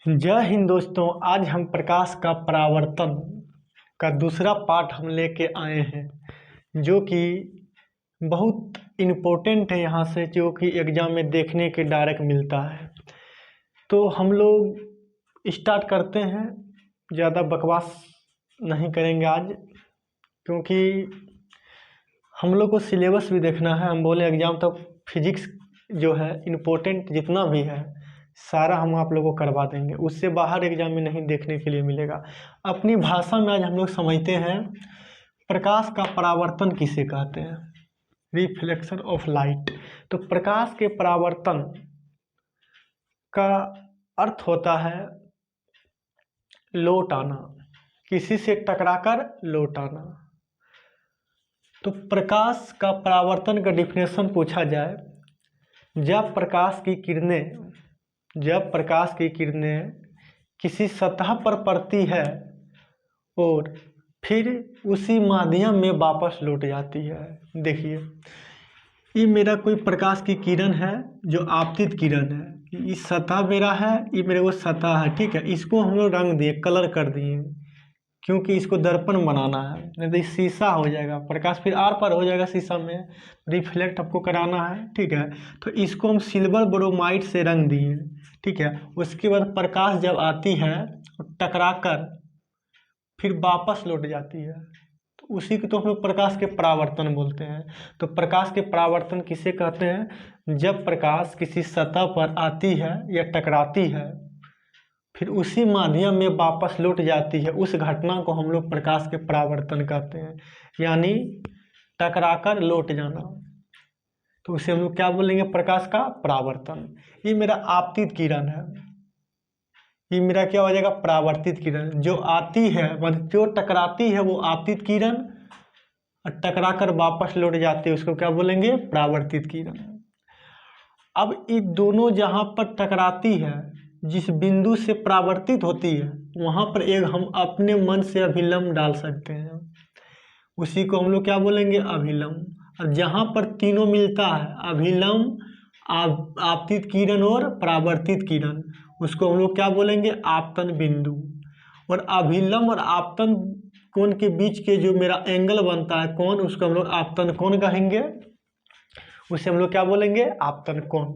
जय हिंद दोस्तों। आज हम प्रकाश का परावर्तन का दूसरा पार्ट हम लेके आए हैं, जो कि बहुत इम्पोर्टेंट है यहाँ से, जो कि एग्ज़ाम में देखने के डायरेक्ट मिलता है। तो हम लोग स्टार्ट करते हैं। ज़्यादा बकवास नहीं करेंगे आज, क्योंकि हम लोग को सिलेबस भी देखना है। हम बोले एग्ज़ाम तक फिजिक्स जो है इम्पोर्टेंट जितना भी है सारा हम आप लोगों को करवा देंगे, उससे बाहर एग्जाम में नहीं देखने के लिए मिलेगा। अपनी भाषा में आज हम लोग समझते हैं प्रकाश का परावर्तन किसे कहते हैं, रिफ्लेक्शन ऑफ लाइट। तो प्रकाश के परावर्तन का अर्थ होता है लौट आना, किसी से टकराकर लौट आना। तो प्रकाश का परावर्तन का डिफिनेशन पूछा जाए, जब प्रकाश की किरणें किसी सतह पर पड़ती है और फिर उसी माध्यम में वापस लौट जाती है। देखिए, ये मेरा कोई प्रकाश की किरण है जो आपतित किरण है। ये सतह मेरा है, ये मेरे को सतह है, ठीक है। इसको हम लोग रंग दिए, कलर कर दिए, क्योंकि इसको दर्पण बनाना है, नहीं तो शीशा हो जाएगा, प्रकाश फिर आर पार हो जाएगा शीशा में, रिफ्लेक्ट आपको कराना है, ठीक है। तो इसको हम सिल्वर ब्रोमाइड से रंग दिए, ठीक है। उसके बाद प्रकाश जब आती है टकरा कर फिर वापस लौट जाती है, तो उसी को तो हम लोग प्रकाश के परावर्तन बोलते हैं। तो प्रकाश के परावर्तन किसे कहते हैं? जब प्रकाश किसी सतह पर आती है या टकराती है फिर उसी माध्यम में वापस लौट जाती है, उस घटना को हम लोग प्रकाश के परावर्तन कहते हैं, यानी टकराकर लौट जाना। तो उसे हम लोग क्या बोलेंगे? प्रकाश का परावर्तन। ये मेरा आपतित किरण है, ये मेरा क्या हो जाएगा? परावर्तित किरण। जो आती है मतलब जो टकराती है वो आपतित किरण, और टकराकर वापस लौट जाती है उसको क्या बोलेंगे? परावर्तित किरण। अब ये दोनों जहाँ पर टकराती है, जिस बिंदु से परावर्तित होती है, वहाँ पर एक हम अपने मन से अभिलंब डाल सकते हैं, उसी को हम लोग क्या बोलेंगे? अभिलंब। और जहाँ पर तीनों मिलता है, अभिलंब, आपतित किरण और परावर्तित किरण, उसको हम लोग क्या बोलेंगे? आपतन बिंदु। और अभिलंब और आपतन कोण के बीच के जो मेरा एंगल बनता है कोण, उसको हम लोग आपतन कोण कहेंगे, उसे हम लोग क्या बोलेंगे? आपतन कोण।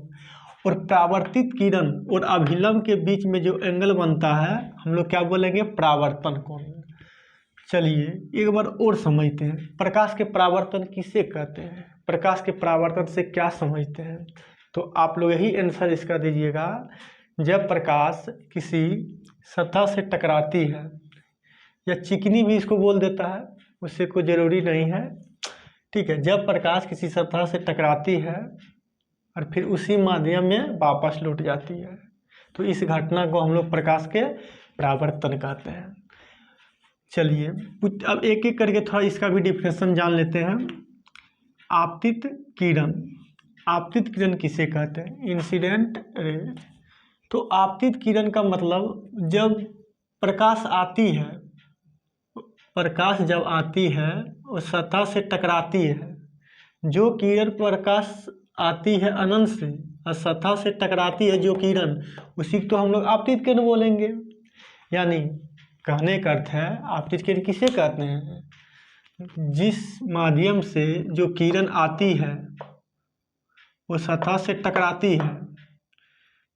और परावर्तित किरण और अभिलंब के बीच में जो एंगल बनता है हम लोग क्या बोलेंगे? परावर्तन कोण। चलिए एक बार और समझते हैं, प्रकाश के परावर्तन किसे कहते हैं, प्रकाश के परावर्तन से क्या समझते हैं। तो आप लोग यही आंसर इसका दीजिएगा। जब प्रकाश किसी सतह से टकराती है, या चिकनी भी इसको बोल देता है, उससे कोई ज़रूरी नहीं है, ठीक है। जब प्रकाश किसी सतह से टकराती है और फिर उसी माध्यम में वापस लौट जाती है, तो इस घटना को हम लोग प्रकाश के परावर्तन कहते हैं। चलिए अब एक एक करके थोड़ा इसका भी डिफिनेशन जान लेते हैं। आपतित किरण, आपतित किरण किसे कहते हैं? Incident ray. तो आपतित किरण का मतलब जब प्रकाश आती है, प्रकाश जब आती है और सतह से टकराती है, जो किरण प्रकाश आती है अनंत से और सतह से टकराती है जो किरण, उसी को तो हम लोग आपतित किरण बोलेंगे। यानी कहने का अर्थ है आपतित किरण किसे कहते हैं? जिस माध्यम से जो किरण आती है वो सतह से टकराती है,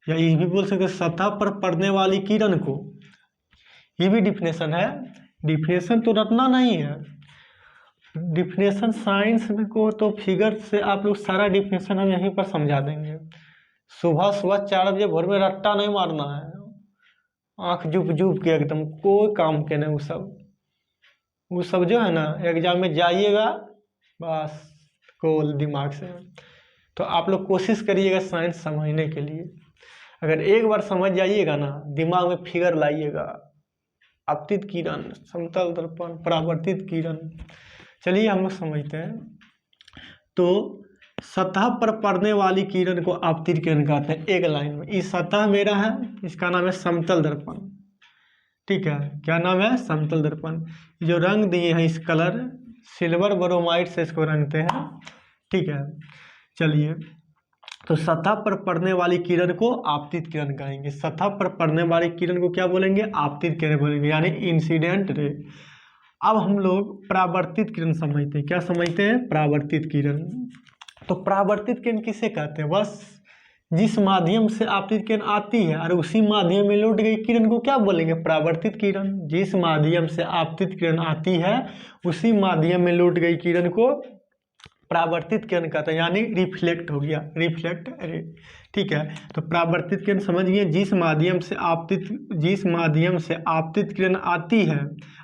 या ये भी बोल सकते सतह पर पड़ने वाली किरण को। ये भी डिफिनेशन है, डिफिनेशन तो रटना नहीं है, डिफिनेशन साइंस को तो फिगर से आप लोग सारा डिफिनेशन हम यहीं पर समझा देंगे। सुबह सुबह 4 बजे भोर में रट्टा नहीं मारना है, आँख जुप जुप के एकदम, कोई काम के नहीं। वो सब जो है ना, एग्जाम में जाइएगा बस गोल दिमाग से। तो आप लोग कोशिश करिएगा साइंस समझने के लिए। अगर एक बार समझ जाइएगा ना, दिमाग में फिगर लाइएगा, आपतित किरण, समतल दर्पण, परावर्तित किरण। चलिए हम लोग समझते हैं। तो सतह पर पड़ने वाली किरण को आपतित किरण कहते हैं। एक लाइन में, इस सतह मेरा है, इसका नाम है समतल दर्पण, ठीक है। क्या नाम है? समतल दर्पण। जो रंग दिए हैं इस कलर सिल्वर ब्रोमाइड से इसको रंगते हैं, ठीक है। चलिए तो सतह पर पड़ने वाली किरण को आपतित किरण कहेंगे। सतह पर पड़ने वाली किरण को क्या बोलेंगे? आपतित किरण बोलेंगे, यानी इंसिडेंट रे। अब हम लोग परावर्तित किरण समझते हैं। क्या समझते हैं? परावर्तित किरण। तो परावर्तित किरण किसे कहते हैं? बस जिस माध्यम से आपतित किरण आती है और उसी माध्यम में लौट गई किरण को क्या बोलेंगे? परावर्तित किरण। जिस माध्यम से आपतित किरण आती है उसी माध्यम में लौट गई किरण को परावर्तित किरण कहते हैं, यानी रिफ्लेक्ट हो गया, रिफ्लेक्ट रे। ठीक है, तो परावर्तित किरण समझ गए, जिस माध्यम से आपतित किरण आती है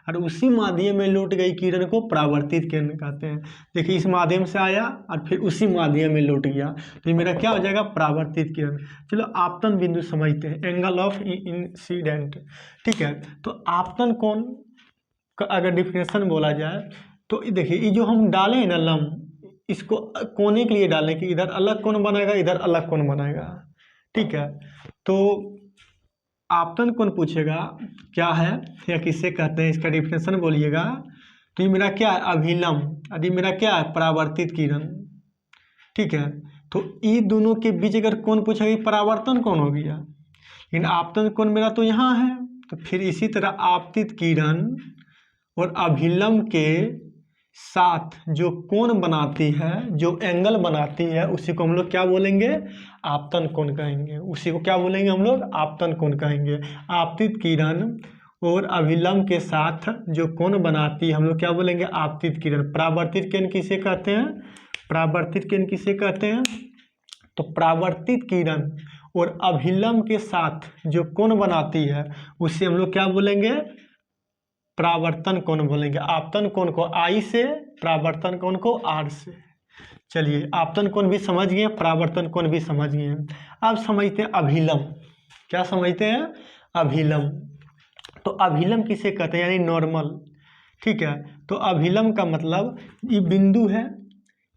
और उसी माध्यम में लौट गई किरण को परावर्तित किरण कहते हैं। देखिए, इस माध्यम से आया और फिर उसी माध्यम में लौट गया, तो ये मेरा क्या हो जाएगा? परावर्तित किरण। चलो आपतन बिंदु समझते हैं, एंगल ऑफ इंसिडेंट। ठीक है, तो आपतन कोण का अगर डिफिनेशन बोला जाए तो देखिए, ये जो हम डाले हैं ना लंब, इसको कोने के लिए डालें कि इधर अलग कोण बनाएगा, इधर अलग कोण बनाएगा। ठीक है, तो आपतन कोण पूछेगा क्या है या किसे कहते हैं, इसका डिफिनेशन बोलिएगा। तो ये मेरा क्या है? अभिलंब। और ये मेरा क्या है? परावर्तित किरण। ठीक है, तो ये दोनों के बीच अगर कोण पूछेगा, परावर्तन कोण हो गया, लेकिन आपतन कोण मेरा तो यहाँ है। तो फिर इसी तरह आपतित किरण और अभिलंब के साथ जो कोण बनाती है, जो एंगल बनाती है, उसी को हम लोग क्या बोलेंगे? आपतन कोण कहेंगे। उसी को क्या बोलेंगे हम लोग? आपतन कोण कहेंगे। आपतित किरण और अभिलंब के साथ जो कोण बनाती है हम लोग क्या बोलेंगे? आपतित किरण। परावर्तित किरण किसे कहते हैं? परावर्तित किरण किसे कहते हैं? तो परावर्तित किरण और अभिलंब के साथ जो कोण बनाती है उसे हम लोग क्या बोलेंगे? परावर्तन कोण बोलेंगे। आपतन कोण को I से, परावर्तन कोण को R से। चलिए, आपतन कोण भी समझ गए, परावर्तन कोण भी समझ गए। अब समझते हैं अभिलंब। क्या समझते हैं? अभिलंब। तो अभिलंब किसे कहते हैं? यानी नॉर्मल। ठीक है, तो अभिलंब का मतलब ये बिंदु है,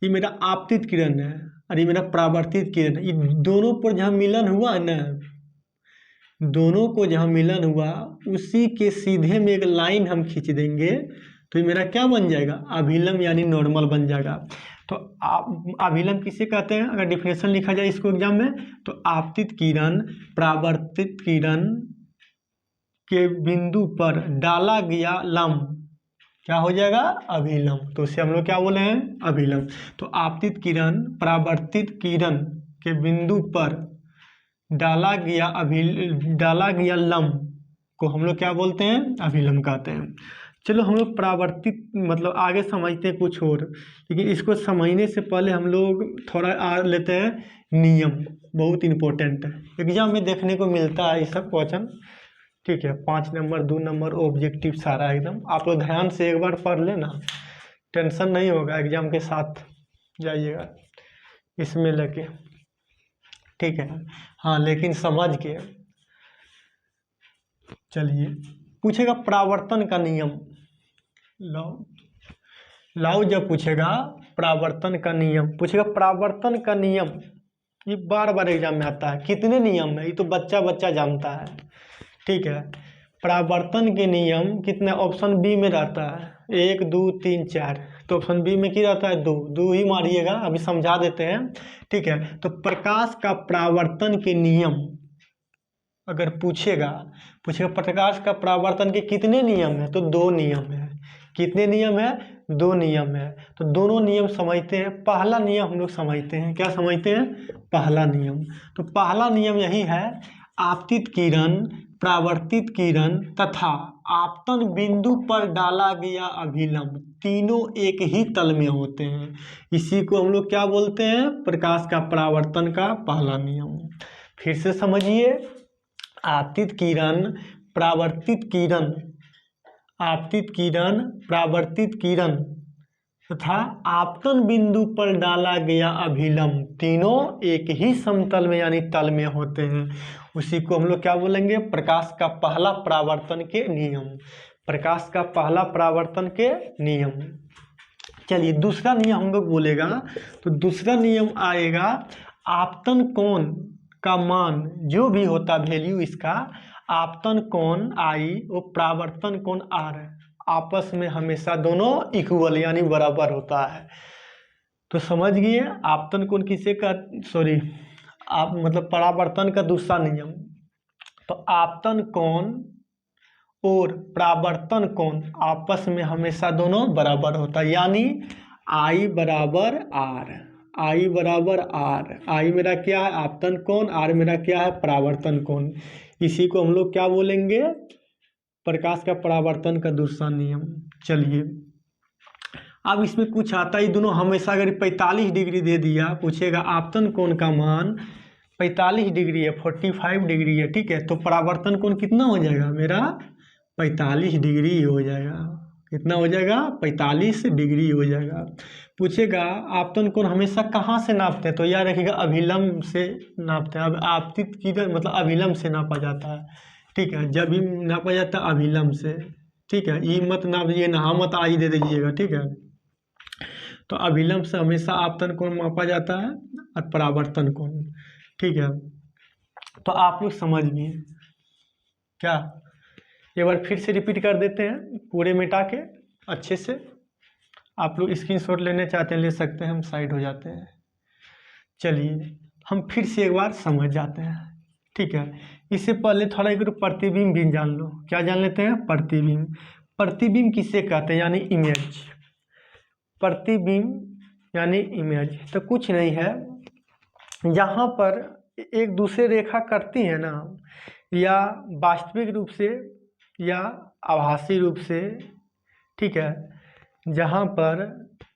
ये मेरा आपतित किरण है और ये मेरा परावर्तित किरण है। ये दोनों पर जहाँ मिलन हुआ है ना, दोनों को जहाँ मिलन हुआ उसी के सीधे में एक लाइन हम खींच देंगे तो ये मेरा क्या बन जाएगा? अभिलंब, यानी नॉर्मल बन जाएगा। तो अभिलंब किसे कहते हैं? अगर डिफिनेशन लिखा जाए इसको एग्जाम में, तो आपतित किरण परावर्तित किरण के बिंदु पर डाला गया लंब क्या हो जाएगा? अभिलंब। तो उसे हम लोग क्या बोले हैं? अभिलंब। तो आपतित किरण परावर्तित किरण के बिंदु पर डाला गया लंब को हम लोग क्या बोलते हैं? अभिलंब कहते हैं। चलो, हम लोग परावर्तित मतलब आगे समझते हैं कुछ और, लेकिन इसको समझने से पहले हम लोग थोड़ा लेते हैं नियम। बहुत इंपॉर्टेंट है, एग्जाम में देखने को मिलता है ये सब क्वेश्चन। ठीक है, 5 नंबर 2 नंबर ऑब्जेक्टिव सारा एकदम आप लोग ध्यान से एक बार पढ़ लेना, टेंशन नहीं होगा, एग्जाम के साथ जाइएगा इसमें लेके। ठीक है, हाँ, लेकिन समझ के। चलिए, पूछेगा परावर्तन का नियम। लाओ जब पूछेगा परावर्तन का नियम, पूछेगा परावर्तन का नियम, ये बार बार एग्जाम में आता है। कितने नियम है ये तो बच्चा बच्चा जानता है। ठीक है, परावर्तन के नियम कितने? ऑप्शन बी में रहता है 1 2 3 4। तो ऑप्शन बी में क्या रहता है? 2 ही मारिएगा, अभी समझा देते हैं। ठीक है, तो प्रकाश का परावर्तन के नियम अगर पूछेगा प्रकाश का परावर्तन के कितने नियम है? तो 2 नियम है। कितने नियम है? 2 नियम है। तो दोनों नियम समझते हैं। पहला नियम हम लोग समझते हैं। क्या समझते हैं? पहला नियम। तो पहला नियम यही है, आपतित किरण, परावर्तित किरण तथा आपतन बिंदु पर डाला गया अभिलंब तीनों एक ही तल में होते हैं। इसी को हम लोग क्या बोलते हैं? प्रकाश का परावर्तन का पहला नियम। फिर से समझिए, आपतित किरण, परावर्तित किरण, आपतित किरण, परावर्तित किरण तथा आपतन बिंदु पर डाला गया अभिलंब तीनों एक ही समतल में यानी तल में होते हैं। उसी को हम लोग क्या बोलेंगे? प्रकाश का पहला परावर्तन के नियम। प्रकाश का पहला परावर्तन के नियम। चलिए, दूसरा नियम हम लोग बोलेगा तो दूसरा नियम आएगा, आपतन कोण का मान जो भी होता वैल्यू इसका, आपतन कोण I और परावर्तन कोण R आपस में हमेशा दोनों इक्वल यानी बराबर होता है। तो समझ गए आपतन कोण किसे आप मतलब परावर्तन का दूसरा नियम। तो आपतन कोण और परावर्तन कोण आपस में हमेशा दोनों बराबर होता है, यानी आई बराबर आर, आई बराबर आर। आई मेरा क्या है? आपतन कोण। आर मेरा क्या है? परावर्तन कोण। इसी को हम लोग क्या बोलेंगे? प्रकाश का परावर्तन का दूसरा नियम। चलिए अब इसमें कुछ आता है, दोनों हमेशा अगर 45 डिग्री दे दिया, पूछेगा आपतन कोण का मान 45 डिग्री है, 45 डिग्री है, ठीक है, तो परावर्तन कोण कितना हो जाएगा मेरा? 45 डिग्री हो जाएगा। कितना हो जाएगा? 45 डिग्री हो जाएगा। पूछेगा आपतन कोण हमेशा कहाँ से नापते हैं, तो याद रखिएगा अभिलंब से नापते हैं। अब आपतित किधर मतलब अभिलंब से नापा जाता है, ठीक है, जब भी नापा जाता है अभिलंब से, ठीक है। ई मत नापिए ना, हाँ मत आई दे दीजिएगा, ठीक है। तो अभिलंब से हमेशा आपतन कोण मापा जाता है और परावर्तन कोण, ठीक है। तो आप लोग समझ गए क्या? एक बार फिर से रिपीट कर देते हैं पूरे मिटा के अच्छे से। आप लोग स्क्रीनशॉट लेने चाहते हैं ले सकते हैं, हम साइड हो जाते हैं। चलिए हम फिर से एक बार समझ जाते हैं, ठीक है। इससे पहले थोड़ा एक प्रतिबिंब भी जान लो। क्या जान लेते हैं? प्रतिबिंब। प्रतिबिंब किसे कहते हैं? यानी इमेज। प्रतिबिंब यानी इमेज तो कुछ नहीं है, यहाँ पर एक दूसरे रेखा करती है ना, या वास्तविक रूप से या आभासी रूप से, ठीक है, जहाँ पर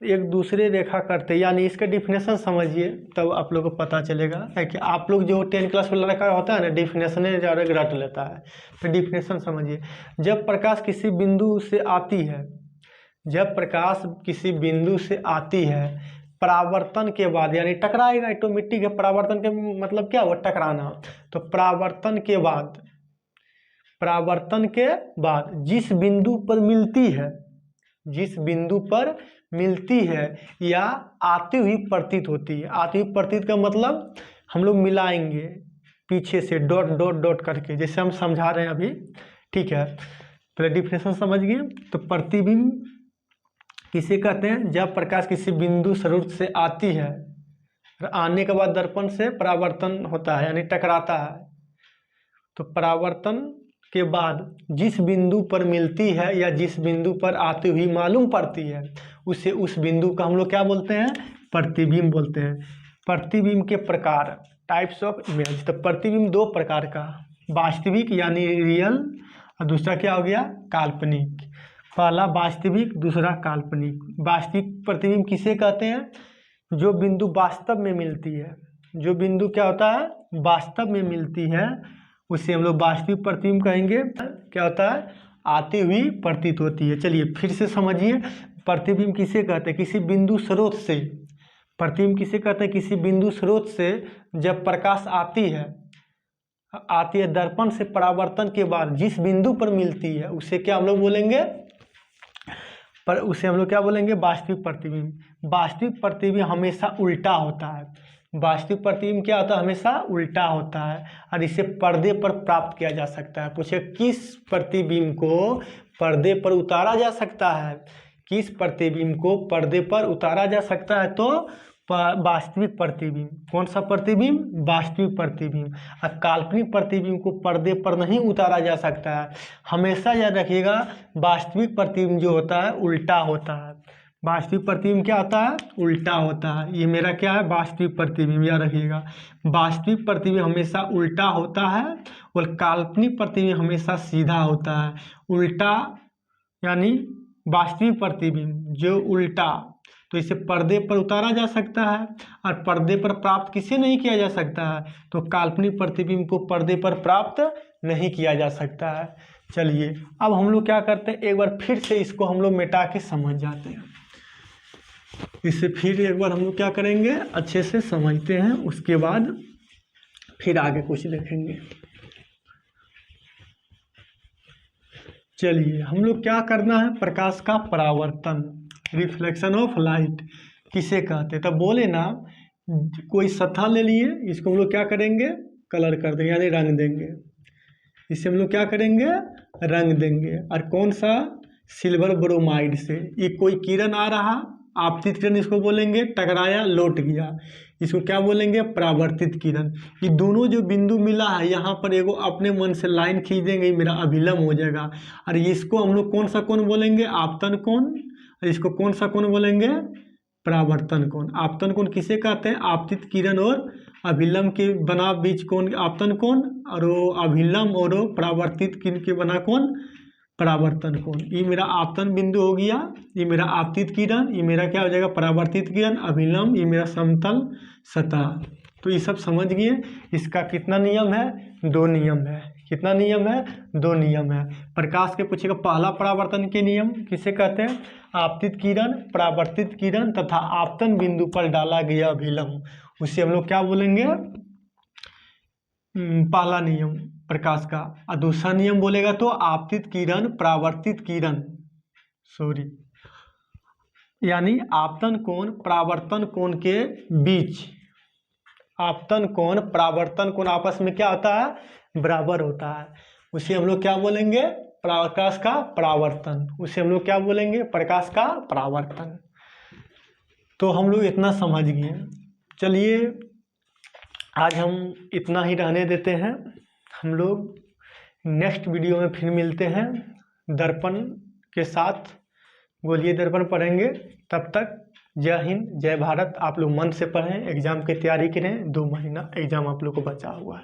एक दूसरे रेखा करते, यानी इसका डिफिनेशन समझिए तब आप लोग को पता चलेगा। है कि आप लोग जो 10 क्लास में लड़का होता है ना, डिफिनेशन ज़्यादा रट लेता है, तो डिफिनेशन समझिए। जब प्रकाश किसी बिंदु से आती है, जब प्रकाश किसी बिंदु से आती है, परावर्तन के बाद यानी टकराएगा, ऑटोमेटिक है। परावर्तन के मतलब क्या हुआ? टकराना। तो परावर्तन के बाद, परावर्तन के बाद जिस बिंदु पर मिलती है, जिस बिंदु पर मिलती है या आती हुई प्रतीत होती है। आती हुई प्रतीत का मतलब हम लोग मिलाएंगे पीछे से डॉट डॉट डॉट करके, जैसे हम समझा रहे हैं अभी, ठीक है। पहले डिफिनेशन समझ गए। तो प्रतिबिंब किसे कहते हैं? जब प्रकाश किसी बिंदु स्रोत से आती है, आने के बाद दर्पण से परावर्तन होता है यानी टकराता है, तो परावर्तन के बाद जिस बिंदु पर मिलती है या जिस बिंदु पर आती हुई मालूम पड़ती है, उसे उस बिंदु का हम लोग क्या बोलते हैं? प्रतिबिंब बोलते हैं। प्रतिबिंब के प्रकार, टाइप्स ऑफ इमेज। तो प्रतिबिंब दो प्रकार का, वास्तविक यानी रियल, और दूसरा क्या हो गया? काल्पनिक। पहला वास्तविक, दूसरा काल्पनिक। वास्तविक प्रतिबिंब किसे कहते हैं? जो बिंदु वास्तव में मिलती है, जो बिंदु क्या होता है? वास्तव में मिलती है, उसे हम लोग वास्तविक प्रतिबिंब कहेंगे। क्या होता है? आती हुई प्रतीत होती है। चलिए फिर से समझिए, प्रतिबिंब किसे कहते हैं? किसी बिंदु स्रोत से। प्रतिबिंब किसे कहते हैं? किसी बिंदु स्रोत से जब प्रकाश आती है दर्पण से परावर्तन के बाद जिस बिंदु पर मिलती है, उसे क्या हम लोग बोलेंगे? पर उसे हम लोग क्या बोलेंगे? वास्तविक प्रतिबिंब। वास्तविक प्रतिबिंब हमेशा उल्टा होता है। वास्तविक प्रतिबिंब क्या होता है? हमेशा उल्टा होता है, और इसे पर्दे पर प्राप्त किया जा सकता है। पूछे किस प्रतिबिंब को पर्दे पर उतारा जा सकता है? किस प्रतिबिंब को पर्दे पर उतारा जा सकता है? तो वास्तविक प्रतिबिंब। कौन सा प्रतिबिंब? वास्तविक प्रतिबिंब। और काल्पनिक प्रतिबिंब को पर्दे पर नहीं उतारा जा सकता है। हमेशा याद रखिएगा, वास्तविक प्रतिबिंब जो होता है उल्टा होता है। वास्तविक प्रतिबिंब क्या होता है? उल्टा होता है। ये मेरा क्या है? वास्तविक प्रतिबिंब, याद रखिएगा। वास्तविक प्रतिबिंब हमेशा उल्टा होता है और काल्पनिक प्रतिबिंब हमेशा सीधा होता है। उल्टा यानी वास्तविक प्रतिबिंब जो उल्टा, तो इसे पर्दे पर उतारा जा सकता है, और पर्दे पर प्राप्त किसे नहीं किया जा सकता है? तो काल्पनिक प्रतिबिंब को पर्दे पर प्राप्त नहीं किया जा सकता है। चलिए अब हम लोग क्या करते हैं, एक बार फिर से इसको हम लोग मिटा के समझ जाते हैं। इसे फिर एक बार हम लोग क्या करेंगे, अच्छे से समझते हैं, उसके बाद फिर आगे कुछ देखेंगे। चलिए हम लोग क्या करना है, प्रकाश का परावर्तन, रिफ्लेक्शन ऑफ लाइट किसे कहते हैं? तब बोले ना, कोई सतह ले लिए, इसको हम लोग क्या करेंगे? कलर कर देंगे यानी रंग देंगे। इसे हम लोग क्या करेंगे? रंग देंगे। और कौन सा? सिल्वर ब्रोमाइड से। ये कोई किरण आ रहा, आपतित किरण इसको बोलेंगे, टकराया लौट गया, इसको क्या बोलेंगे, परावर्तित किरण। ये दोनों जो बिंदु मिला है यहाँ पर एगो अपने मन से लाइन खींच देंगे, ये मेरा अभिलंब हो जाएगा। और इसको हम लोग कौन सा कोण बोलेंगे, आपतन कोण। और इसको कौन सा कोण बोलेंगे, परावर्तन कोण। आपतन कोण किसे कहते हैं, आपतित किरण और अभिलंब के बना बीच कोण आपतन कोण, और वो अभिलंब और वो परावर्तित किरण के बना कोण परावर्तन कोण। ये मेरा आपतन बिंदु हो गया, ये मेरा आपतित किरण, ये मेरा क्या हो जाएगा, परावर्तित किरण, अभिलंब, ये मेरा समतल सतह। तो ये सब समझ गए। इसका कितना नियम है, 2 नियम है। कितना नियम है, 2 नियम है। प्रकाश के पूछेगा पहला परावर्तन के नियम किसे कहते हैं, आपतित किरण, परावर्तित किरण तथा आपतन बिंदु पर डाला गया अभिलंब, उसे हम लोग क्या बोलेंगे, पहला नियम प्रकाश का। और दूसरा नियम बोलेगा तो आपतित किरण, परावर्तित किरण, सॉरी, यानी आपतन कोण परावर्तन कोण के बीच, आपतन कोण परावर्तन कोण आपस में क्या होता है, बराबर होता है, उसे हम लोग क्या बोलेंगे, प्रकाश का परावर्तन। उसे हम लोग क्या बोलेंगे, प्रकाश का परावर्तन। तो हम लोग इतना समझ गए। चलिए आज हम इतना ही रहने देते हैं। हम लोग नेक्स्ट वीडियो में फिर मिलते हैं दर्पण के साथ। गोलीय दर्पण पढ़ेंगे। तब तक जय हिंद, जय भारत। आप लोग मन से पढ़ें, एग्जाम की तैयारी करें। 2 महीना एग्जाम आप लोग को बचा हुआ है।